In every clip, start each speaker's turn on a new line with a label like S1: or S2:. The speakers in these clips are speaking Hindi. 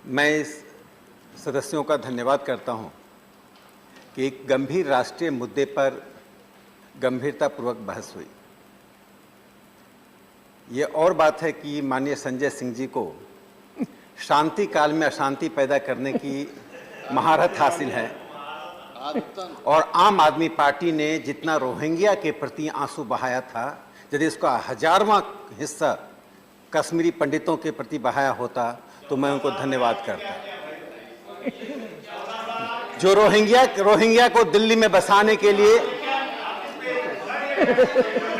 S1: मैं इस सदस्यों का धन्यवाद करता हूं कि एक गंभीर राष्ट्रीय मुद्दे पर गंभीरतापूर्वक बहस हुई। ये और बात है कि माननीय संजय सिंह जी को शांति काल में अशांति पैदा करने की महारत हासिल है और आम आदमी पार्टी ने जितना रोहिंग्या के प्रति आंसू बहाया था, यदि इसका 1000वां हिस्सा कश्मीरी पंडितों के प्रति बहाया होता तो मैं उनको धन्यवाद करता। जो रोहिंग्या को दिल्ली में बसाने के लिए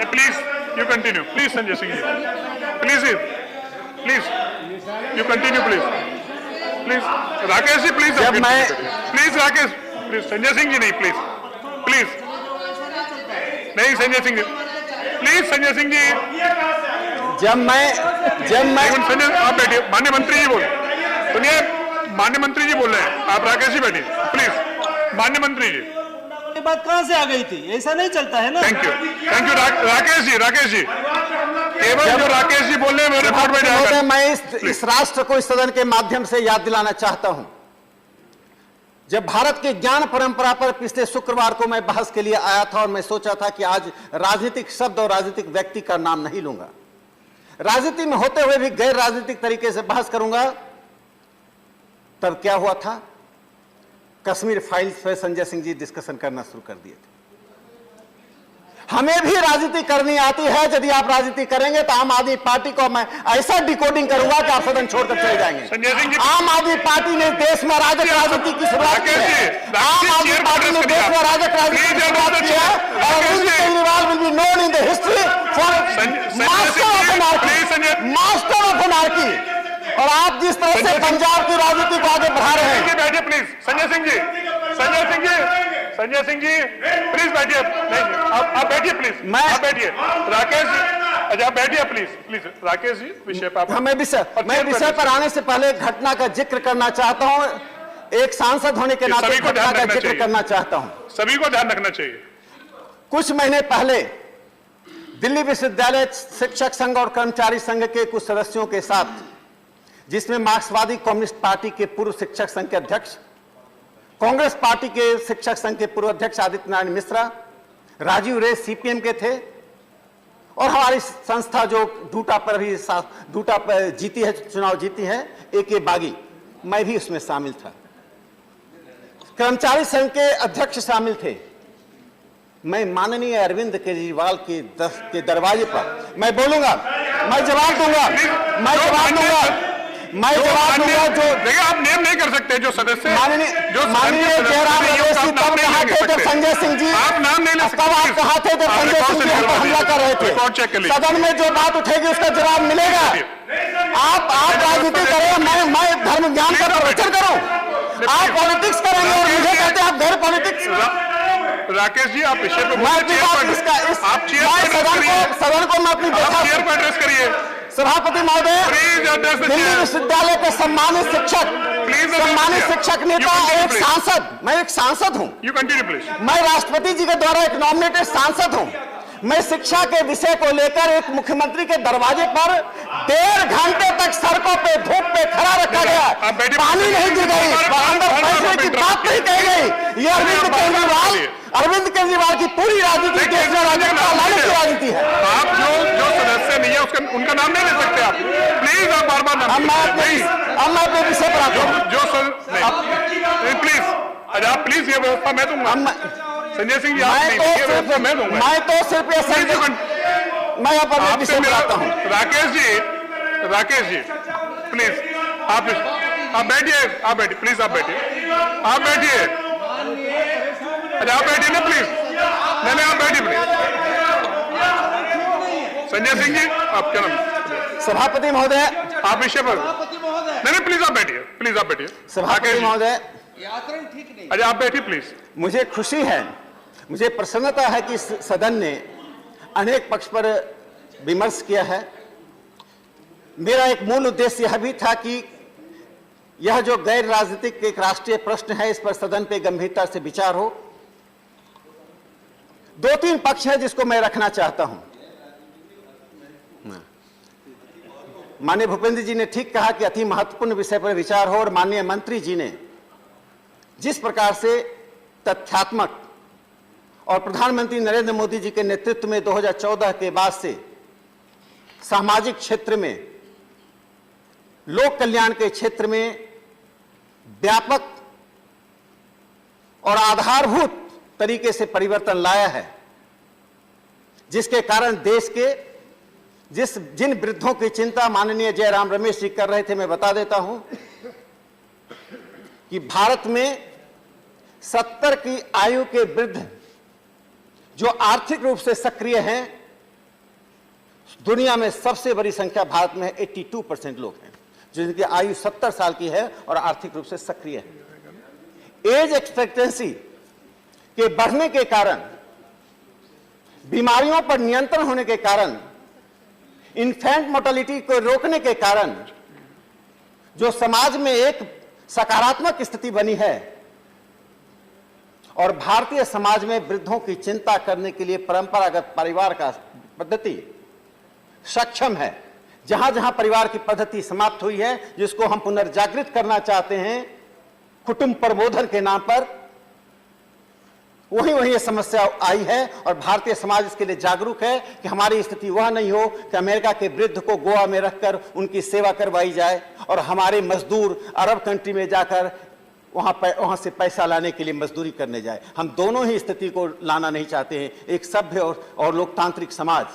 S2: please you continue, please Sanjay Singh ji, please you continue, please Rakesh ji, please
S1: जब मैं
S2: राकेश, प्लीज संजय सिंह जी, नहीं प्लीज नहीं संजय सिंह जी, प्लीज संजय सिंह जी,
S1: जब मैं
S2: संजय आप बैठिए, माननीय मंत्री जी बोल सुनिए, माननीय मंत्री जी बोल रहे हैं, आप राकेश जी बैठिए प्लीज। माननीय मंत्री जी,
S3: ये बात कहां से आ गई थी? ऐसा नहीं चलता है ना।
S2: थैंक यू राकेश जी केवल जो राकेश जी बोल रहे हैं मेरे रिपोर्ट में जाएगा।
S1: मैं इस राष्ट्र को इस सदन के माध्यम से याद दिलाना चाहता हूं, जब भारत के ज्ञान परंपरा पर पिछले शुक्रवार को मैं बहस के लिए आया था और मैं सोचा था कि आज राजनीतिक शब्द और राजनीतिक व्यक्ति का नाम नहीं लूंगा, राजनीति में होते हुए भी गैर राजनीतिक तरीके से बहस करूंगा, तब क्या हुआ था? कश्मीर फाइल्स पर संजय सिंह जी डिस्कशन करना शुरू कर दिए थे। हमें भी राजनीति करनी आती है, यदि आप राजनीति करेंगे तो आम आदमी पार्टी को मैं ऐसा डिकोडिंग करूंगा कि आप सदन छोड़कर चले जाएंगे। आम आदमी पार्टी ने देश में राजक राजनीति की शुरुआत की है। आम आदमी पार्टी ने देश में राजक राजनीति की शुरुआत की है और Arvind Kejriwal will be known in the history for master of anarchy. और आप जिस तरह से पंजाब की राजनीति को आगे बढ़ा रहे हैं।
S2: बैठिए प्लीज संजय सिंह जी प्लीज बैठिए, नहीं आप बैठिए प्लीज, आप बैठिए राकेश जी, अच्छा आप बैठिए प्लीज राकेश जी, विषय पर
S1: मैं विषय पर आने से पहले घटना का जिक्र करना चाहता हूं। एक सांसद होने के नाते घटना का जिक्र करना चाहता हूं।
S2: सभी को ध्यान रखना चाहिए।
S1: कुछ महीने पहले दिल्ली विश्वविद्यालय शिक्षक संघ और कर्मचारी संघ के कुछ सदस्यों के साथ, जिसमें मार्क्सवादी कम्युनिस्ट पार्टी के पूर्व शिक्षक संघ के अध्यक्ष, कांग्रेस पार्टी के शिक्षक संघ के पूर्व अध्यक्ष आदित्य नारायण मिश्रा, राजीव रे सीपीएम के थे और हमारी संस्था जो डूटा पर जीती है, चुनाव जीती है, AK बागी, मैं भी उसमें शामिल था। कर्मचारी संघ के अध्यक्ष शामिल थे। मैं माननीय अरविंद केजरीवाल के दरवाजे पर मैं बोलूंगा, मैं जवाब दूंगा जो
S2: देखिए आप नेम नहीं कर सकते जो सदस्य
S1: माननीय जयराम रमेश तब कहा थे जब संजय सिंह जी,
S2: आप नाम नहीं ले सकते,
S1: तब आप कहा थे जब संजय सिंह जी पर हमला कर रहे थे। सदन में जो बात उठेगी उसका जवाब मिलेगा। आप राजनीति करें, मैं धर्म ज्ञान का प्रवचन करूं, आप पॉलिटिक्स करेंगे और मुझे कहते हैं आप गैर पॉलिटिक्स।
S2: राकेश जी आप विषय पे
S1: सदन को मैं अपनी
S2: चेयर पर एड्रेस करिए।
S1: सभापति महोदय, दिल्ली विश्वविद्यालय के सम्मानित शिक्षक नेता, एक सांसद, मैं एक सांसद हूं।
S2: You continue please.
S1: मैं राष्ट्रपति जी के द्वारा एक नॉमिनेटेड सांसद हूं। मैं शिक्षा के विषय को लेकर एक मुख्यमंत्री के दरवाजे पर 1.5 घंटे तक सड़कों पे धूप पे खड़ा रखा गया, पानी नहीं दी गई, अंदर पैसे की बात नहीं कही गई। ये अरविंद केजरीवाल की पूरी राजनीति देश में राजनीति है।
S2: आप जो सदस्य नहीं है उसका उनका नाम नहीं ले सकते आप, प्लीज आप बार बार
S1: अब मैं अपने विषय पर आता हूँ।
S2: प्लीज अच्छा आप प्लीज ये व्यवस्था मैं दूंगा। संजय सिंह जी मैं दूंगा।
S1: मैं तो सिर्फ मैं यहाँ पर विषय पर आता हूँ।
S2: राकेश जी प्लीज आप बैठिए प्लीज आप बैठिए अच्छा आप बैठिए ना प्लीज, नहीं आप बैठिए प्लीज। संजय सिंह जी आप क्या नाम?
S1: सभापति महोदय
S2: आप विषय पर नहीं प्लीज आप बैठिए
S1: सभापति महोदय,
S3: ठीक नहीं।
S2: अच्छा आप बैठिए प्लीज।
S1: मुझे खुशी है, मुझे प्रसन्नता है कि सदन ने अनेक पक्ष पर विमर्श किया है। मेरा एक मूल उद्देश्य यह भी था कि यह जो गैर राजनीतिक एक राष्ट्रीय प्रश्न है, इस पर सदन पे गंभीरता से विचार हो। 2-3 पक्ष है जिसको मैं रखना चाहता हूं। माननीय भूपेंद्र जी ने ठीक कहा कि अति महत्वपूर्ण विषय पर विचार हो, और माननीय मंत्री जी ने जिस प्रकार से तथ्यात्मक और प्रधानमंत्री नरेंद्र मोदी जी के नेतृत्व में 2014 के बाद से सामाजिक क्षेत्र में, लोक कल्याण के क्षेत्र में व्यापक और आधारभूत तरीके से परिवर्तन लाया है, जिसके कारण देश के जिन वृद्धों की चिंता माननीय जयराम रमेश जी कर रहे थे, मैं बता देता हूं कि भारत में 70 की आयु के वृद्ध जो आर्थिक रूप से सक्रिय हैं, दुनिया में सबसे बड़ी संख्या भारत में 82% लोग हैं जिनकी आयु 70 साल की है और आर्थिक रूप से सक्रिय है। एज एक्सपेक्टेंसी के बढ़ने के कारण, बीमारियों पर नियंत्रण होने के कारण, इन्फेंट मोर्टेलिटी को रोकने के कारण जो समाज में एक सकारात्मक स्थिति बनी है, और भारतीय समाज में वृद्धों की चिंता करने के लिए परंपरागत परिवार का पद्धति सक्षम है। जहां जहां परिवार की पद्धति समाप्त हुई है, जिसको हम पुनर्जागृत करना चाहते हैं कुटुंब प्रबोधन के नाम पर, वहीं वहीं यह समस्या आई है, और भारतीय समाज इसके लिए जागरूक है कि हमारी स्थिति वह नहीं हो कि अमेरिका के वृद्ध को गोवा में रखकर उनकी सेवा करवाई जाए और हमारे मजदूर अरब कंट्री में जाकर वहां से पैसा लाने के लिए मजदूरी करने जाए। हम दोनों ही स्थिति को लाना नहीं चाहते हैं। एक सभ्य और लोकतांत्रिक समाज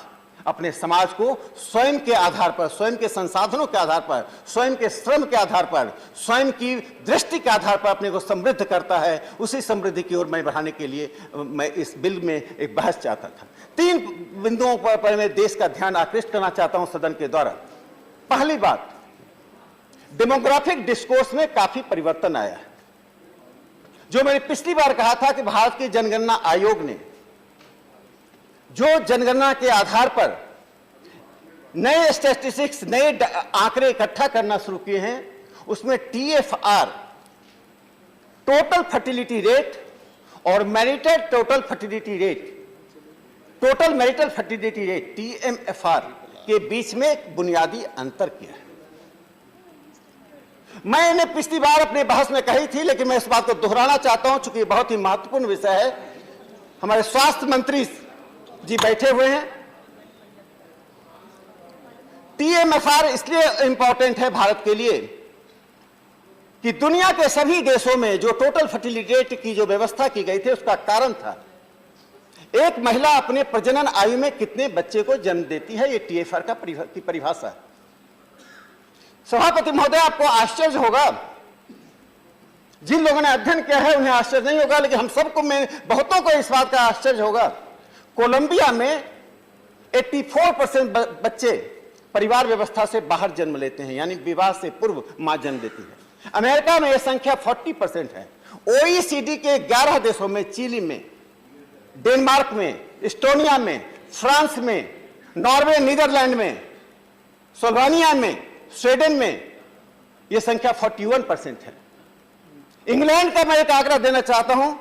S1: अपने समाज को स्वयं के आधार पर, स्वयं के संसाधनों के आधार पर, स्वयं के श्रम के आधार पर, स्वयं की दृष्टि के आधार पर अपने को समृद्ध करता है। उसी समृद्धि की ओर मैं बढ़ाने के लिए मैं इस बिल में एक बहस चाहता था। 3 बिंदुओं पर मैं देश का ध्यान आकृष्ट करना चाहता हूं सदन के द्वारा। पहली बात, डेमोग्राफिक डिस्कोर्स में काफी परिवर्तन आया है। जो मैंने पिछली बार कहा था कि भारत के जनगणना आयोग ने जो जनगणना के आधार पर नए स्टैटिस्टिक्स, नए आंकड़े इकट्ठा करना शुरू किए हैं, उसमें TFR, टोटल फर्टिलिटी रेट, और marital total fertility rate, total marital fertility rate TMFR के बीच में एक बुनियादी अंतर किया है। मैंने पिछली बार अपने बहस में कही थी, लेकिन मैं इस बात को दोहराना चाहता हूं चूंकि बहुत ही महत्वपूर्ण विषय है। हमारे स्वास्थ्य मंत्री जी बैठे हुए हैं। TMFR इसलिए इंपॉर्टेंट है भारत के लिए कि दुनिया के सभी देशों में जो टोटल फर्टिलिटी रेट की जो व्यवस्था की गई थी, उसका कारण था एक महिला अपने प्रजनन आयु में कितने बच्चे को जन्म देती है। ये TFR की परिभाषा है। सभापति महोदय, आपको आश्चर्य होगा, जिन लोगों ने अध्ययन किया है उन्हें आश्चर्य नहीं होगा, लेकिन हम सबको, में बहुतों को इस बात का आश्चर्य होगा। कोलंबिया में 84% बच्चे परिवार व्यवस्था से बाहर जन्म लेते हैं, यानी विवाह से पूर्व मां जन्म देती है। अमेरिका में यह संख्या 40% है। OECD के 11 देशों में, चिली में, डेनमार्क में, एस्टोनिया में, फ्रांस में, नॉर्वे, नीदरलैंड में, स्लोवेनिया में, स्वीडन में यह संख्या 41% है। इंग्लैंड का मैं एक आंकड़ा देना चाहता हूं।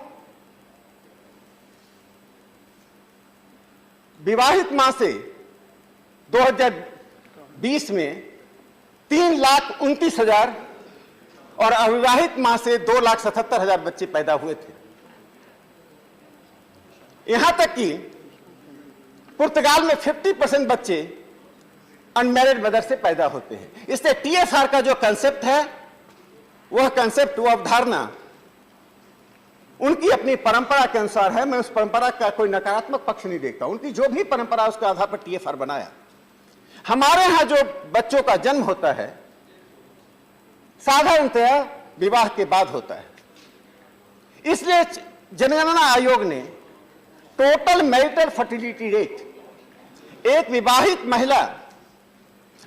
S1: विवाहित मां से 2020 में 3,29,000 और अविवाहित मां से 2,77,000 बच्चे पैदा हुए थे। यहां तक कि पुर्तगाल में 50% बच्चे अनमैरिड मदर से पैदा होते हैं। इसलिए TFR का जो कंसेप्ट है, वह कंसेप्ट, वह अवधारणा उनकी अपनी परंपरा के अनुसार है। मैं उस परंपरा का कोई नकारात्मक पक्ष नहीं देखता। उनकी जो भी परंपरा, उसके आधार पर TFR बनाया। हमारे यहां जो बच्चों का जन्म होता है, साधारणतया विवाह के बाद होता है। इसलिए जनगणना आयोग ने टोटल मैरिटल फर्टिलिटी रेट, एक विवाहित महिला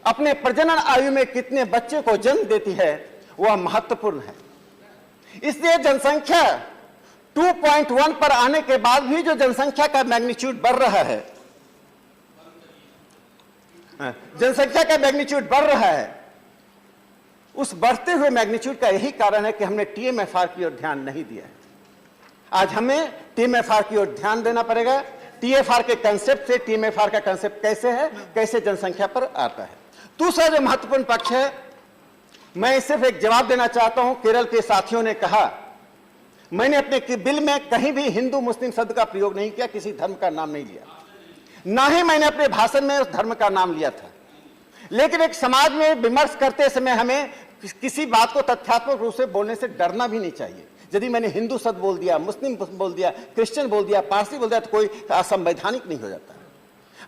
S1: अपने प्रजनन आयु में कितने बच्चे को जन्म देती है, वह महत्वपूर्ण है। इसलिए जनसंख्या 2.1 पर आने के बाद भी जो जनसंख्या का मैग्नीट्यूड बढ़ रहा है, जनसंख्या का मैग्नीट्यूड बढ़ रहा है, उस बढ़ते हुए मैग्नीट्यूड का यही कारण है कि हमने TMFR की ओर ध्यान नहीं दिया है। आज हमें TMFR की ओर ध्यान देना पड़ेगा। TFR के कंसेप्ट से TMFR का कंसेप्ट कैसे है, कैसे जनसंख्या पर आता है। दूसरा जो महत्वपूर्ण पक्ष है, मैं सिर्फ एक जवाब देना चाहता हूं। केरल के साथियों ने कहा, मैंने अपने बिल में कहीं भी हिंदू मुस्लिम शब्द का प्रयोग नहीं किया, किसी धर्म का नाम नहीं लिया, ना ही मैंने अपने भाषण में उस धर्म का नाम लिया था। लेकिन एक समाज में विमर्श करते समय हमें किसी बात को तथ्यात्मक रूप से बोलने से डरना भी नहीं चाहिए। यदि मैंने हिंदू शब्द बोल दिया, मुस्लिम बोल दिया, क्रिश्चियन बोल दिया, पारसी बोल दिया, तो कोई असंवैधानिक नहीं हो जाता।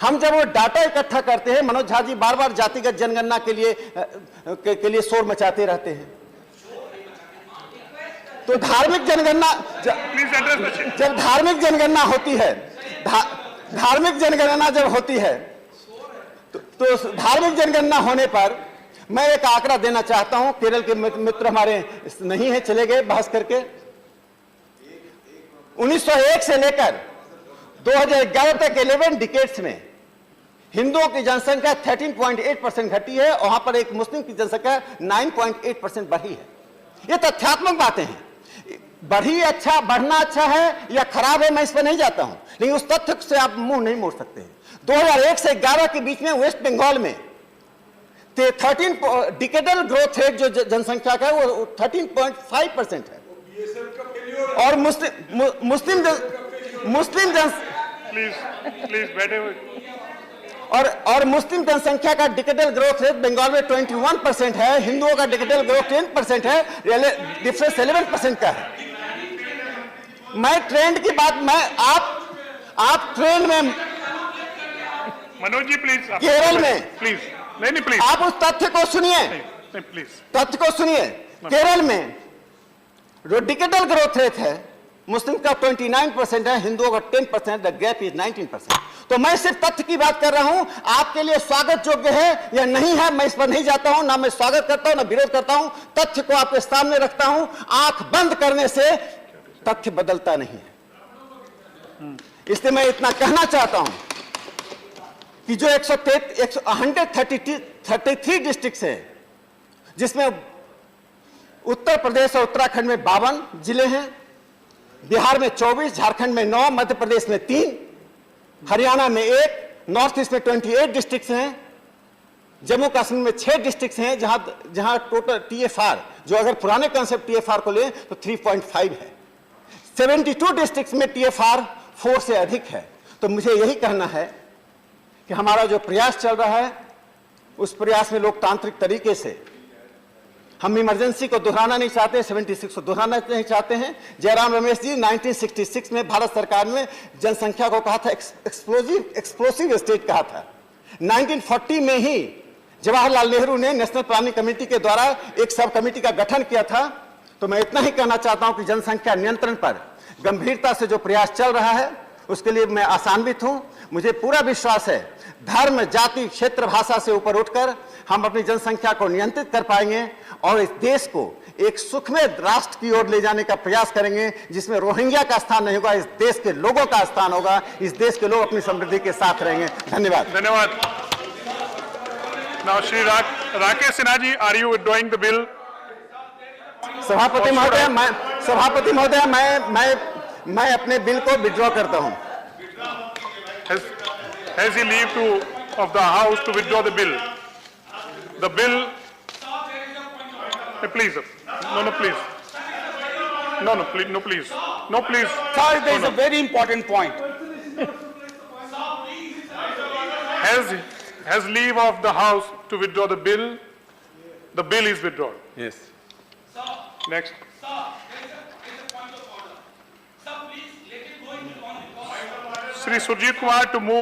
S1: हम जब वो डाटा इकट्ठा करते हैं, मनोज झा जी बार बार जातिगत जनगणना के लिए शोर मचाते रहते हैं। तो धार्मिक जनगणना, जब धार्मिक जनगणना होती है, धार्मिक जनगणना जब होती है, तो धार्मिक जनगणना होने पर मैं एक आंकड़ा देना चाहता हूं। केरल के मित्र हमारे नहीं है, चले गए बहस करके। 1901 से लेकर 2011 तक 11 डिकेड्स में हिंदुओं की जनसंख्या 13.8% घटी है, वहां पर एक मुस्लिम की जनसंख्या 9.8% बढ़ी है। ये तथ्यात्मक बातें हैं। बढ़ना अच्छा है या खराब है, मैं इस पर नहीं जाता हूं, लेकिन उस तथ्य से आप मुंह नहीं मोड़ सकते हैं। 2001 से 11 के बीच में वेस्ट बंगाल में 13 डिकेडल ग्रोथ रेट जो जनसंख्या का है वो 13.5% है। और मुस्लिम
S2: प्लीज बैठे हुए।
S1: और मुस्लिम जनसंख्या का डिकेडल ग्रोथ रेट बंगाल में 21% है, हिंदुओं का डिकेडल ग्रोथ 10% है, डिफरेंस 11% का है। मैं ट्रेंड की बात, आप ट्रेंड में,
S2: मनोज जी प्लीज,
S1: केरल में
S2: प्लीज, नहीं प्लीज,
S1: आप उस तथ्य को सुनिए,
S2: प्लीज
S1: तथ्य को सुनिए। केरल में जो डिकेडल ग्रोथ रेट है, मुस्लिम का 29% है, हिंदुओं का 10%, द गैप इज 19%। तो मैं सिर्फ तथ्य की बात कर रहा हूं, आपके लिए स्वागत योग्य है या नहीं है, मैं इस पर नहीं जाता हूं, ना मैं स्वागत करता हूं ना विरोध करता हूं। तथ्य को आपके सामने रखता हूं। आंख बंद करने से तथ्य बदलता नहीं है। इसलिए मैं इतना कहना चाहता हूं कि जो 133 डिस्ट्रिक्ट है, जिसमें उत्तर प्रदेश और उत्तराखंड में 52 जिले हैं, बिहार में 24, झारखंड में 9, मध्य प्रदेश में 3, हरियाणा में 1, नॉर्थ ईस्ट में 28 डिस्ट्रिक्ट हैं, जम्मू कश्मीर में 6 डिस्ट्रिक्ट हैं, जहां टोटल टीएफआर, जो अगर पुराने कॉन्सेप्ट टीएफआर को लें तो 3.5 है। 72 डिस्ट्रिक्ट में टीएफआर 4 से अधिक है। तो मुझे यही कहना है कि हमारा जो प्रयास चल रहा है, उस प्रयास में लोकतांत्रिक तरीके से हम इमरजेंसी को दोहराना नहीं चाहते, 76 को दोहराना नहीं चाहते हैं। जयराम रमेश जी 1966 में भारत सरकार में जनसंख्या को कहा था एक्सप्लोसिव स्टेट कहा था। 1940 में ही जवाहरलाल नेहरू ने नेशनल प्लानिंग कमेटी के द्वारा एक सब कमेटी का गठन किया था। तो मैं इतना ही कहना चाहता हूं कि जनसंख्या नियंत्रण पर गंभीरता से जो प्रयास चल रहा है, उसके लिए मैं आशान्वित हूं। मुझे पूरा विश्वास है, धर्म, जाति, क्षेत्र, भाषा से ऊपर उठकर हम अपनी जनसंख्या को नियंत्रित कर पाएंगे और इस देश को एक सुखमय राष्ट्र की ओर ले जाने का प्रयास करेंगे, जिसमें रोहिंग्या का स्थान नहीं होगा, इस देश के लोगों का स्थान होगा। इस देश के लोग अपनी समृद्धि के साथ रहेंगे। धन्यवाद।
S2: धन्यवाद। Now Shri Rakesh Sinha ji, are you withdrawing the bill?
S1: सभापति महोदय, मैं अपने बिल को विड्रॉ करता हूं।
S2: Has he leave of the house to withdraw the bill? The bill. Please. No, please. No, please. No, please. No, please.
S3: Sir, there is a very important point.
S2: Has leave of the house to withdraw the bill. The bill is withdrawn.
S1: Yes.
S2: Next. Shri Surjit Kumar to move.